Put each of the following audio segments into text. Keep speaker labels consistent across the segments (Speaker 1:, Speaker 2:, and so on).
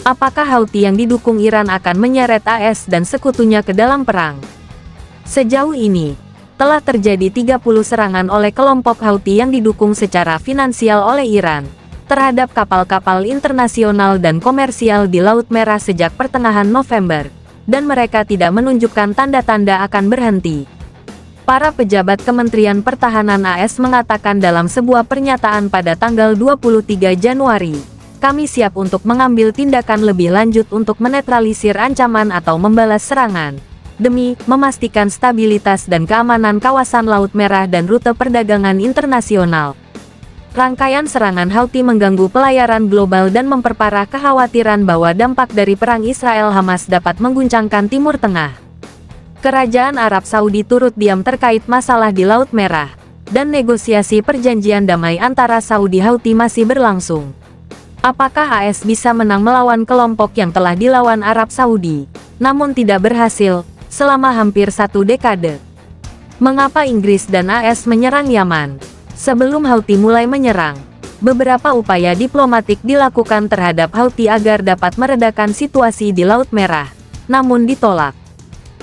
Speaker 1: Apakah Houthi yang didukung Iran akan menyeret AS dan sekutunya ke dalam perang? Sejauh ini, telah terjadi 30 serangan oleh kelompok Houthi yang didukung secara finansial oleh Iran terhadap kapal-kapal internasional dan komersial di Laut Merah sejak pertengahan November, dan mereka tidak menunjukkan tanda-tanda akan berhenti. Para pejabat Kementerian Pertahanan AS mengatakan dalam sebuah pernyataan pada tanggal 23 Januari, "Kami siap untuk mengambil tindakan lebih lanjut untuk menetralisir ancaman atau membalas serangan, demi memastikan stabilitas dan keamanan kawasan Laut Merah dan rute perdagangan internasional." Rangkaian serangan Houthi mengganggu pelayaran global dan memperparah kekhawatiran bahwa dampak dari perang Israel-Hamas dapat mengguncangkan Timur Tengah. Kerajaan Arab Saudi turut diam terkait masalah di Laut Merah, dan negosiasi perjanjian damai antara Saudi Houthi masih berlangsung. Apakah AS bisa menang melawan kelompok yang telah dilawan Arab Saudi, namun tidak berhasil, selama hampir 1 dekade? Mengapa Inggris dan AS menyerang Yaman? Sebelum Houthi mulai menyerang, beberapa upaya diplomatik dilakukan terhadap Houthi agar dapat meredakan situasi di Laut Merah, namun ditolak.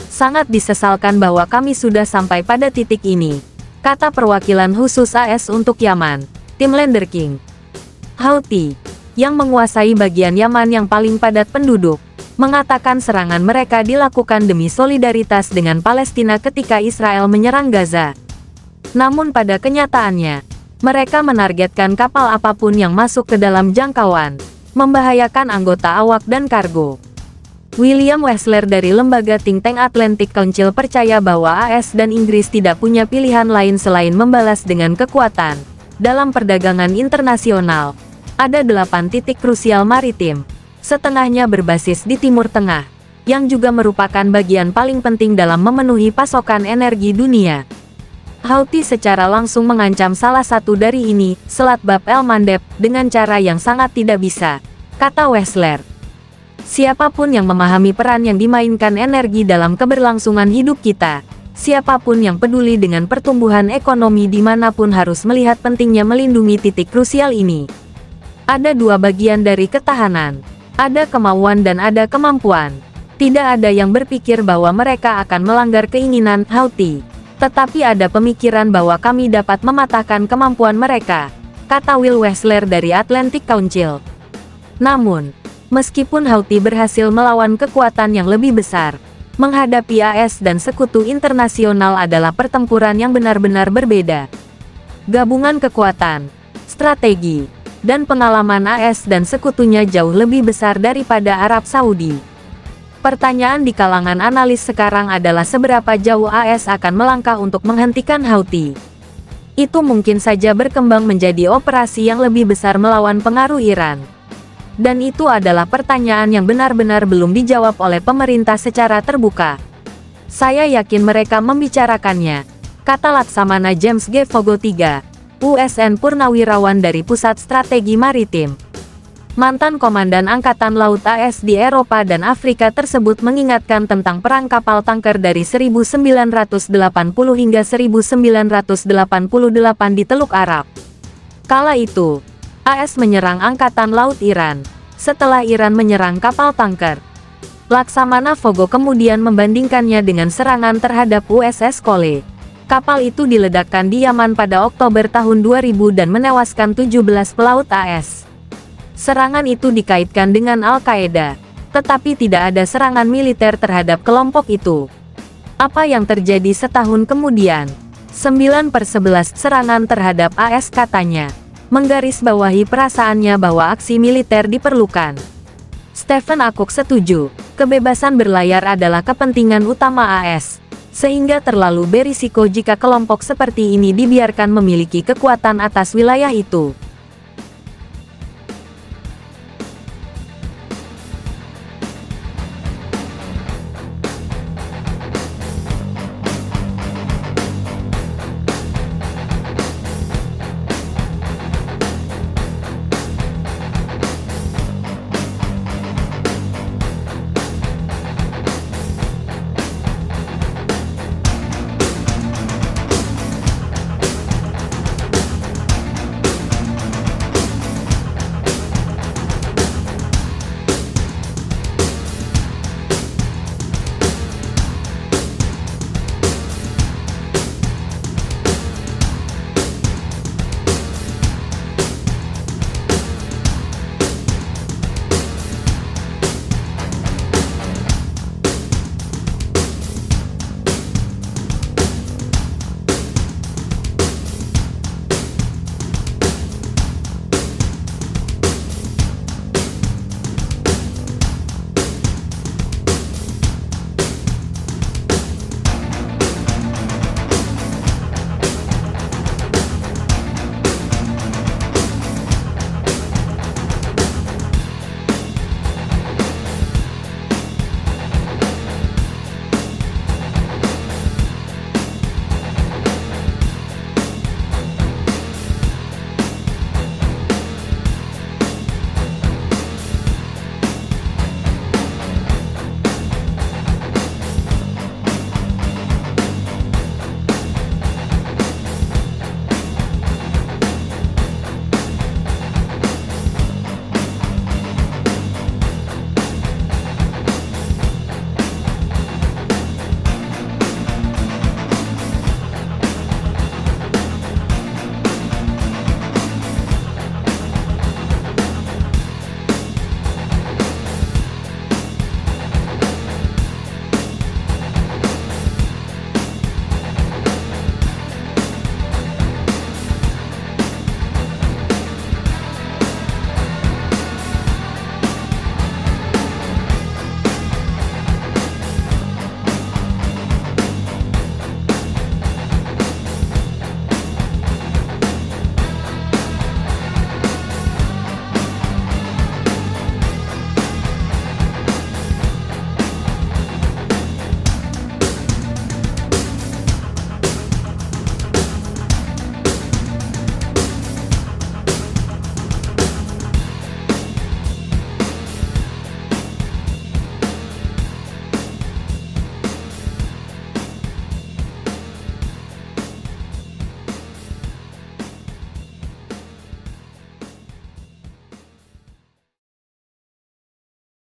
Speaker 1: "Sangat disesalkan bahwa kami sudah sampai pada titik ini," kata perwakilan khusus AS untuk Yaman, Tim Lenderking. Houthi, yang menguasai bagian Yaman yang paling padat penduduk, mengatakan serangan mereka dilakukan demi solidaritas dengan Palestina ketika Israel menyerang Gaza. Namun pada kenyataannya, mereka menargetkan kapal apapun yang masuk ke dalam jangkauan, membahayakan anggota awak dan kargo. William Wessler dari lembaga think tank Atlantic Council percaya bahwa AS dan Inggris tidak punya pilihan lain selain membalas dengan kekuatan. Dalam perdagangan internasional, ada 8 titik krusial maritim, setengahnya berbasis di Timur Tengah, yang juga merupakan bagian paling penting dalam memenuhi pasokan energi dunia. Houthi secara langsung mengancam salah satu dari ini, Selat Bab el-Mandeb, dengan cara yang sangat tidak bisa, kata Wessler. Siapapun yang memahami peran yang dimainkan energi dalam keberlangsungan hidup kita, siapapun yang peduli dengan pertumbuhan ekonomi dimanapun harus melihat pentingnya melindungi titik krusial ini. Ada 2 bagian dari ketahanan. Ada kemauan dan ada kemampuan. Tidak ada yang berpikir bahwa mereka akan melanggar keinginan Houthi. Tetapi ada pemikiran bahwa kami dapat mematahkan kemampuan mereka, kata Will Wessler dari Atlantic Council. Namun, meskipun Houthi berhasil melawan kekuatan yang lebih besar, menghadapi AS dan sekutu internasional adalah pertempuran yang benar-benar berbeda. Gabungan kekuatan, strategi, dan pengalaman AS dan sekutunya jauh lebih besar daripada Arab Saudi. Pertanyaan di kalangan analis sekarang adalah seberapa jauh AS akan melangkah untuk menghentikan Houthi. Itu mungkin saja berkembang menjadi operasi yang lebih besar melawan pengaruh Iran. Dan itu adalah pertanyaan yang benar-benar belum dijawab oleh pemerintah secara terbuka. Saya yakin mereka membicarakannya, kata Laksamana James G. Fogo III, USN Purnawirawan dari Pusat Strategi Maritim. Mantan Komandan Angkatan Laut AS di Eropa dan Afrika tersebut mengingatkan tentang perang kapal tanker dari 1980 hingga 1988 di Teluk Arab. Kala itu, AS menyerang Angkatan Laut Iran, setelah Iran menyerang kapal tanker. Laksamana Fogo kemudian membandingkannya dengan serangan terhadap USS Cole. Kapal itu diledakkan di Yaman pada Oktober tahun 2000 dan menewaskan 17 pelaut AS. Serangan itu dikaitkan dengan Al-Qaeda, tetapi tidak ada serangan militer terhadap kelompok itu. Apa yang terjadi setahun kemudian? 9/11 serangan terhadap AS katanya, menggarisbawahi perasaannya bahwa aksi militer diperlukan. Stephen Akuk setuju, kebebasan berlayar adalah kepentingan utama AS, sehingga terlalu berisiko jika kelompok seperti ini dibiarkan memiliki kekuatan atas wilayah itu.